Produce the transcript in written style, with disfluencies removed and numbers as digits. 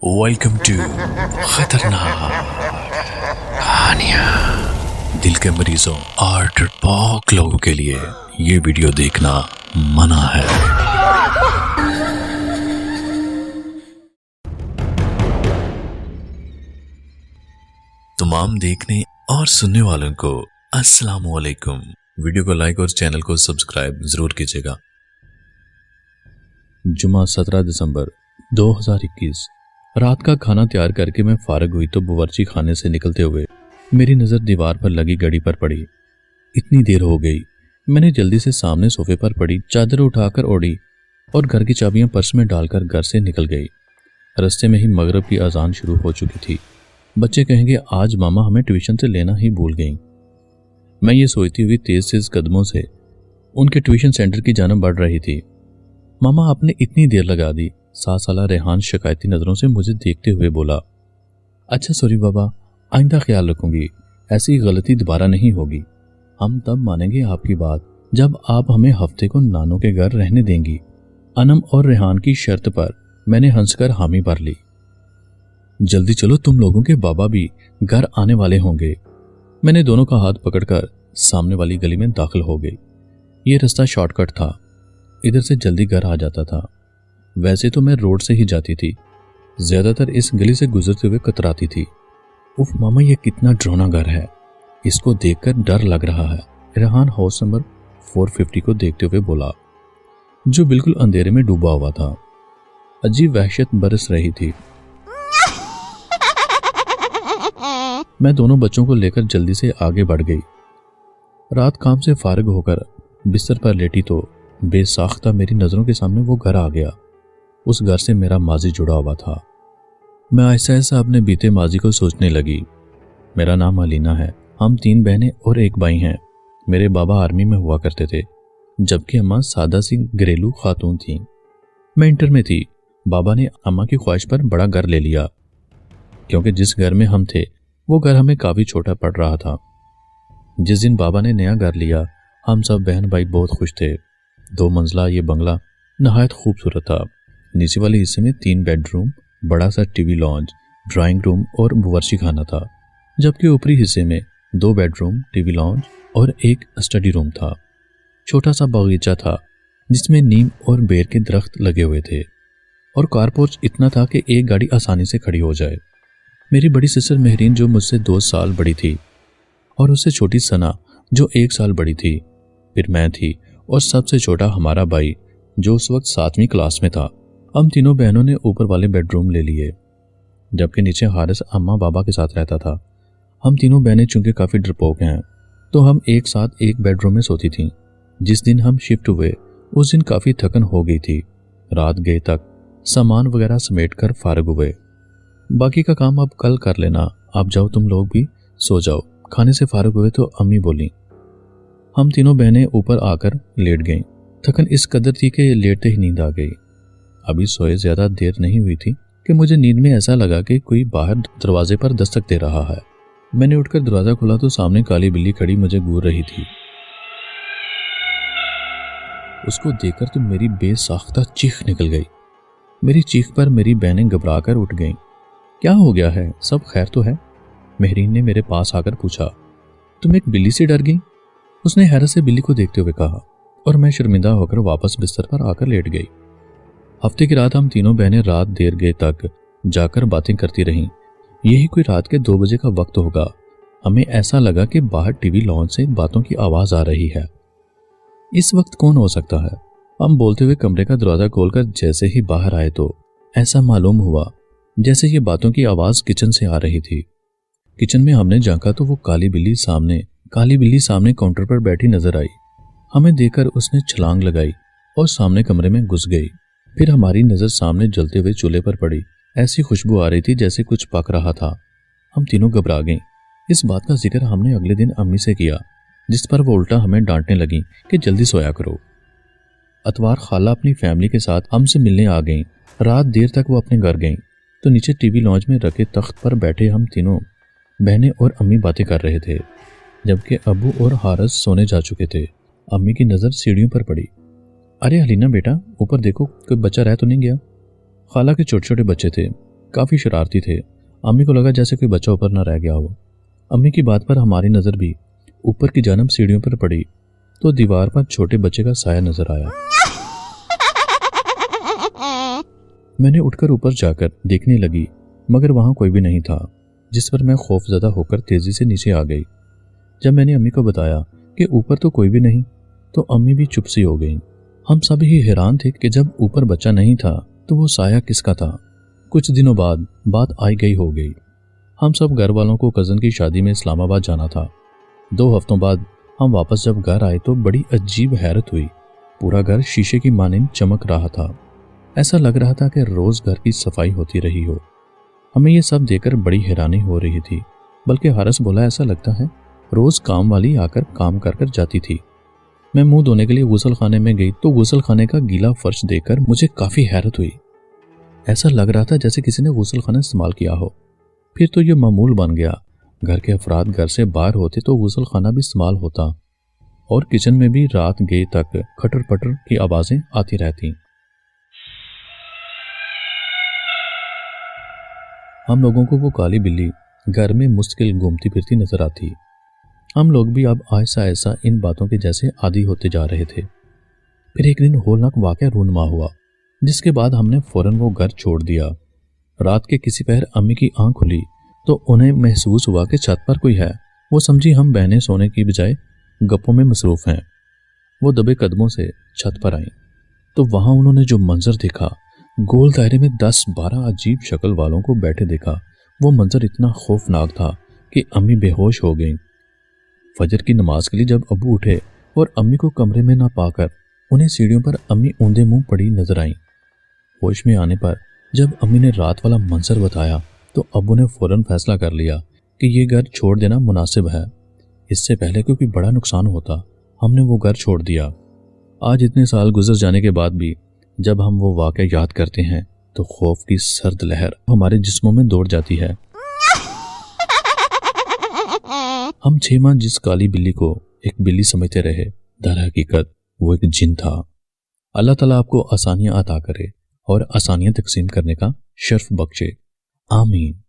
Welcome to खतरनाक कहानियां। दिल के मरीजों और डरपोक लोगों के लिए ये वीडियो देखना मना है। तमाम देखने और सुनने वालों को अस्सलाम वालेकुम। वीडियो को लाइक और चैनल को सब्सक्राइब जरूर कीजिएगा। जुमा 17 दिसंबर 2021 रात का खाना तैयार करके मैं फारग हुई तो बावर्ची खाने से निकलते हुए मेरी नज़र दीवार पर लगी घड़ी पर पड़ी। इतनी देर हो गई। मैंने जल्दी से सामने सोफे पर पड़ी चादर उठाकर ओढ़ी और घर की चाबियां पर्स में डालकर घर से निकल गई। रास्ते में ही मगरिब की अजान शुरू हो चुकी थी। बच्चे कहेंगे आज मामा हमें ट्यूशन से लेना ही भूल गई। मैं ये सोचती हुई तेज तेज कदमों से उनके ट्यूशन सेंटर की जानब बढ़ रही थी। मामा आपने इतनी देर लगा दी। 7 साला रेहान शिकायती नज़रों से मुझे देखते हुए बोला, अच्छा सॉरी बाबा, आइंदा ख्याल रखूंगी, ऐसी गलती दोबारा नहीं होगी। हम तब मानेंगे आपकी बात जब आप हमें हफ्ते को नानों के घर रहने देंगी। अनम और रेहान की शर्त पर मैंने हंसकर हामी भर ली। जल्दी चलो, तुम लोगों के बाबा भी घर आने वाले होंगे। मैंने दोनों का हाथ पकड़कर सामने वाली गली में दाखिल हो गई। ये रास्ता शॉर्टकट था, इधर से जल्दी घर आ जाता था। वैसे तो मैं रोड से ही जाती थी, ज्यादातर इस गली से गुजरते हुए कतराती थी। उफ मामा, ये कितना डरावना घर है, इसको देखकर डर लग रहा है। रेहान हाउस नंबर 450 को देखते हुए बोला, जो बिल्कुल अंधेरे में डूबा हुआ था। अजीब वहशत बरस रही थी। मैं दोनों बच्चों को लेकर जल्दी से आगे बढ़ गई। रात काम से फारिग होकर बिस्तर पर लेटी तो बेसाख्ता मेरी नजरों के सामने वो घर आ गया। उस घर से मेरा माजी जुड़ा हुआ था। मैं ऐसा ऐसा अपने बीते माजी को सोचने लगी। मेरा नाम अलीना है। हम 3 बहनें और 1 भाई हैं। मेरे बाबा आर्मी में हुआ करते थे, जबकि अम्मा सादा सी घरेलू खातून थीं। मैं इंटर में थी। बाबा ने अम्मा की ख्वाहिश पर बड़ा घर ले लिया, क्योंकि जिस घर में हम थे वो घर हमें काफ़ी छोटा पड़ रहा था। जिस दिन बाबा ने नया घर लिया, हम सब बहन भाई बहुत खुश थे। 2 मंजिला ये बंगला नहायत खूबसूरत था। नीचे वाले हिस्से में 3 बेडरूम, बड़ा सा टीवी लॉन्ज, ड्राइंग रूम और बावर्ची खाना था, जबकि ऊपरी हिस्से में 2 बेडरूम, टीवी लॉन्ज और 1 स्टडी रूम था। छोटा सा बगीचा था जिसमें नीम और बेर के दरख्त लगे हुए थे, और कारपोर्च इतना था कि एक गाड़ी आसानी से खड़ी हो जाए। मेरी बड़ी सिस्टर मेहरीन जो मुझसे 2 साल बड़ी थी, और उससे छोटी सना जो 1 साल बड़ी थी, फिर मैं थी, और सबसे छोटा हमारा भाई जो उस वक्त 7वीं क्लास में था। हम तीनों बहनों ने ऊपर वाले बेडरूम ले लिए, जबकि नीचे हारिस अम्मा बाबा के साथ रहता था। हम तीनों बहनें चूंकि काफ़ी डरपोक हैं, तो हम एक साथ एक बेडरूम में सोती थीं। जिस दिन हम शिफ्ट हुए उस दिन काफ़ी थकन हो गई थी। रात गए तक सामान वगैरह समेट कर फारिग हुए। बाकी का काम अब कल कर लेना, आप जाओ, तुम लोग भी सो जाओ। खाने से फारिग हुए तो अम्मी बोली। हम तीनों बहनें ऊपर आकर लेट गईं। थकन इस कदर थी कि लेटते ही नींद आ गई। अभी सोए ज़्यादा देर नहीं हुई थी कि मुझे नींद में ऐसा लगा कि कोई बाहर दरवाजे पर दस्तक दे रहा है। मैंने उठकर दरवाज़ा खोला तो सामने काली बिल्ली खड़ी मुझे घूर रही थी। उसको देखकर तो मेरी बेसाख्ता चीख निकल गई। मेरी चीख पर मेरी बहनें घबराकर उठ गईं। क्या हो गया है, सब खैर तो है? मेहरीन ने मेरे पास आकर पूछा। तुम एक बिल्ली से डर गई? उसने हैरत से बिल्ली को देखते हुए कहा, और मैं शर्मिंदा होकर वापस बिस्तर पर आकर लेट गई। हफ्ते की रात हम तीनों बहनें रात देर गए तक जाकर बातें करती रहीं। यही कोई रात के 2 बजे का वक्त होगा। हमें ऐसा लगा कि बाहर टीवी लॉन्च से बातों की आवाज़ आ रही है। इस वक्त कौन हो सकता है? हम बोलते हुए कमरे का दरवाज़ा खोलकर जैसे ही बाहर आए तो ऐसा मालूम हुआ जैसे ये बातों की आवाज़ किचन से आ रही थी। किचन में हमने झांका तो वो काली बिल्ली सामने काउंटर पर बैठी नजर आई। हमें देखकर उसने छलांग लगाई और सामने कमरे में घुस गई। फिर हमारी नज़र सामने जलते हुए चूल्हे पर पड़ी। ऐसी खुशबू आ रही थी जैसे कुछ पक रहा था। हम तीनों घबरा गए। इस बात का जिक्र हमने अगले दिन अम्मी से किया, जिस पर वो उल्टा हमें डांटने लगी कि जल्दी सोया करो। अतवार खाला अपनी फैमिली के साथ हमसे मिलने आ गईं। रात देर तक वो अपने घर गईं तो नीचे टीवी लॉन्च में रखे तख्त पर बैठे हम तीनों बहनें और अम्मी बातें कर रहे थे, जबकि अबू और हारिस सोने जा चुके थे। अम्मी की नज़र सीढ़ियों पर पड़ी। अरे हलीना बेटा, ऊपर देखो, कोई बच्चा रह तो नहीं गया? खाला के छोटे छोटे बच्चे थे। काफ़ी शरारती थे। अम्मी को लगा जैसे कोई बच्चा ऊपर न रह गया हो। अम्मी की बात पर हमारी नज़र भी ऊपर की जानब सीढ़ियों पर पड़ी तो दीवार पर छोटे बच्चे का साया नजर आया। मैंने उठकर ऊपर जाकर देखने लगी मगर वहां कोई भी नहीं था, जिस पर मैं खौफजदा होकर तेजी से नीचे आ गई। जब मैंने अम्मी को बताया कि ऊपर तो कोई भी नहीं तो अम्मी भी चुप सी हो गई। हम सभी ही हैरान थे कि जब ऊपर बच्चा नहीं था तो वो साया किसका था। कुछ दिनों बाद बात आई गई हो गई। हम सब घर वालों को कज़न की शादी में इस्लामाबाद जाना था। 2 हफ्तों बाद हम वापस जब घर आए तो बड़ी अजीब हैरत हुई। पूरा घर शीशे की मानिंद चमक रहा था। ऐसा लग रहा था कि रोज घर की सफाई होती रही हो। हमें ये सब देखकर बड़ी हैरानी हो रही थी। बल्कि हारिस बोला, ऐसा लगता है रोज काम वाली आकर काम कर कर जाती थी। मैं मुंह धोने के लिए गुसल खाने में गई तो गुसल खाने का गीला फर्श देखकर मुझे काफी हैरत हुई। ऐसा लग रहा था जैसे किसी ने गुसल खाना इस्तेमाल किया हो। फिर तो ये मामूल बन गया। घर के अफराद घर से बाहर होते तो गुसल खाना भी इस्तेमाल होता और किचन में भी रात गए तक खटर पटर की आवाजें आती रहती। हम लोगों को वो काली बिल्ली घर में मुश्किल घूमती फिरती नजर आती। हम लोग भी अब ऐसा ऐसा इन बातों के जैसे आदी होते जा रहे थे। फिर एक दिन होलनाक वाकया रूनुमा हुआ, जिसके बाद हमने फौरन वो घर छोड़ दिया। रात के किसी पहर अम्मी की आंख खुली तो उन्हें महसूस हुआ कि छत पर कोई है। वो समझी हम बहनें सोने की बजाय गप्पों में मसरूफ हैं। वो दबे कदमों से छत पर आई तो वहां उन्होंने जो मंजर देखा, गोल दायरे में 10-12 अजीब शक्ल वालों को बैठे देखा। वो मंजर इतना खौफनाक था कि अम्मी बेहोश हो गईं। फजर की नमाज के लिए जब अब्बू उठे और अम्मी को कमरे में ना पाकर उन्हें सीढ़ियों पर अम्मी औंधे मुंह पड़ी नजर आईं। होश में आने पर जब अम्मी ने रात वाला मंजर बताया तो अब्बू ने फौरन फैसला कर लिया कि ये घर छोड़ देना मुनासिब है। इससे पहले क्योंकि बड़ा नुकसान होता, हमने वो घर छोड़ दिया। आज इतने साल गुजर जाने के बाद भी जब हम वो वाक़या याद करते हैं तो खौफ की सर्द लहर हमारे जिस्मों में दौड़ जाती है। हम 6 माह जिस काली बिल्ली को एक बिल्ली समझते रहे, दर हकीकत वो एक जिन था। अल्लाह ताला आपको आसानियां अता करे और आसानियां तकसीम करने का शर्फ बख्शे। आमीन।